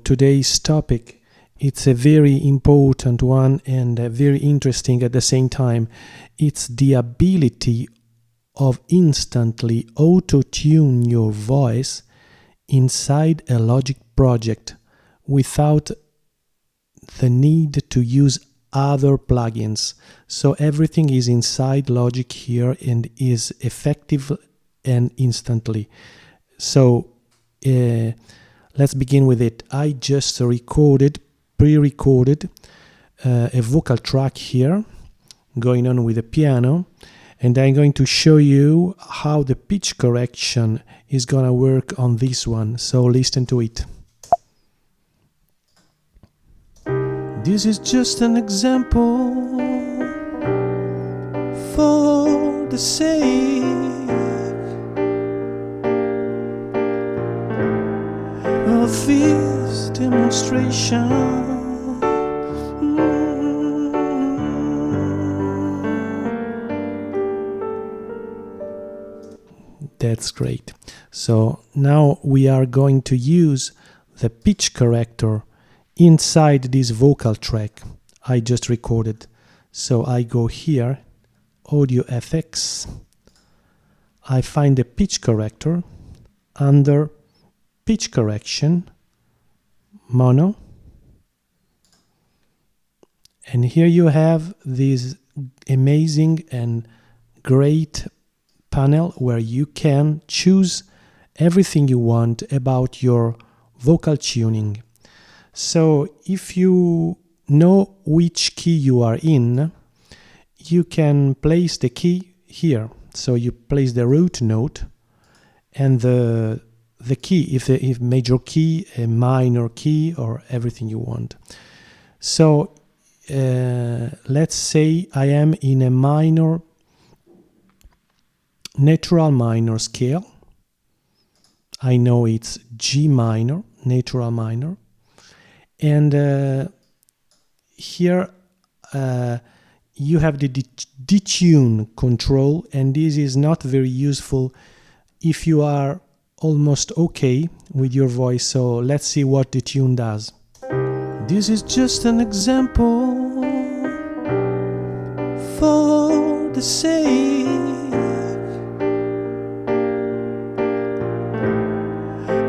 today's topic. It's a very important one and very interesting at the same time. It's the ability of instantly auto-tune your voice inside a Logic project without the need to use other plugins. So everything is inside Logic here and is effective and instantly. So let's begin with it. I just pre-recorded a vocal track here going on with the piano, and I'm going to show you how the pitch correction is gonna work on this one. So listen to it. This is just an example for the sake of this demonstration. That's great. So now we are going to use the pitch corrector inside this vocal track I just recorded. So I go here, Audio FX, I find the pitch corrector under pitch correction, mono, and here you have this amazing and great panel where you can choose everything you want about your vocal tuning. So if you know which key you are in, you can place the key here. So you place the root note and the key, if major key, a minor key, or everything you want. So let's say I am in a natural minor scale. I know it's G minor, natural minor. And here you have the detune control, and this is not very useful if you are almost okay with your voice. So let's see what detune does. This is just an example for the sake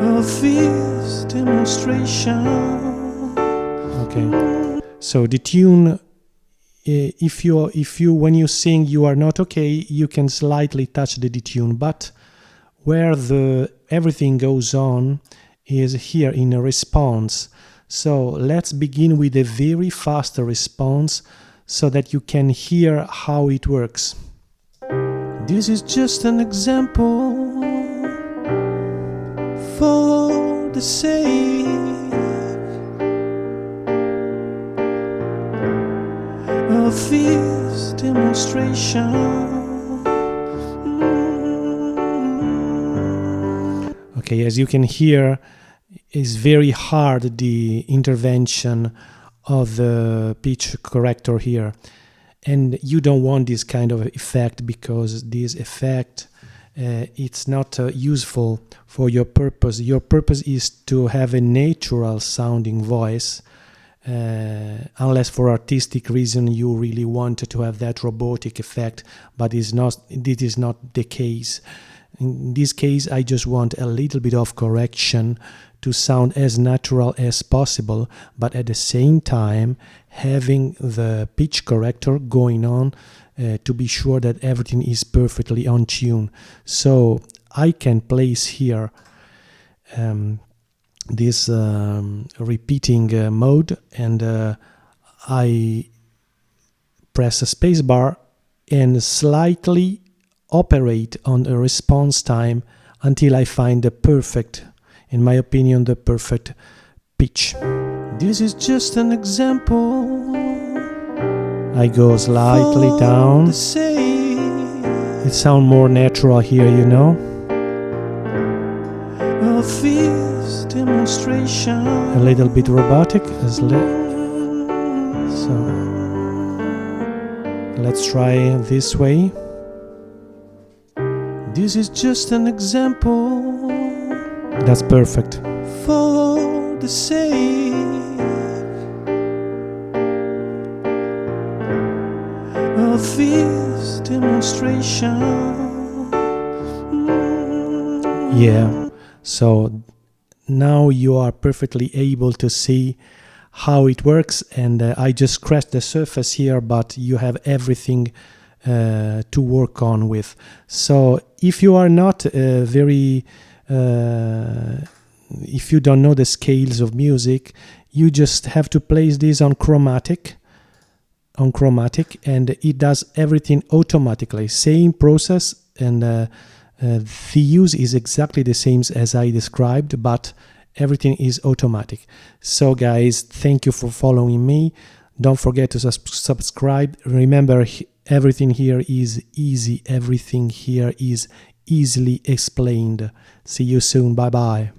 of this demonstration. Okay, so detune, if you when you sing you are not okay, you can slightly touch the detune, but where everything goes on is here in a response. So let's begin with a very fast response so that you can hear how it works. This is just an example for the sake of this demonstration. Okay, as you can hear, it's very hard, the intervention of the pitch corrector here, and you don't want this kind of effect because this effect it's not useful for your purpose. Your purpose is to have a natural sounding voice, unless for artistic reason you really want to have that robotic effect, but this is not the case. In this case, I just want a little bit of correction to sound as natural as possible, but at the same time having the pitch corrector going on to be sure that everything is perfectly on tune. So I can place here this repeating mode, and I press a space bar and slightly operate on a response time until I find the perfect, in my opinion, the perfect pitch. This is just an example. I go slightly down. It sounds more natural here, you know. Of this demonstration. A little bit robotic. So let's try this way. This is just an example. That's perfect. For the sake of this demonstration. Yeah, so now you are perfectly able to see how it works, and I just scratched the surface here, but you have everything to work on with. So if you are not if you don't know the scales of music, you just have to place this on chromatic, and it does everything automatically. Same process, and the use is exactly the same as I described, but everything is automatic. So guys, thank you for following me. Don't forget to subscribe. Remember, everything here is easy. Everything here is easily explained. See you soon. Bye bye.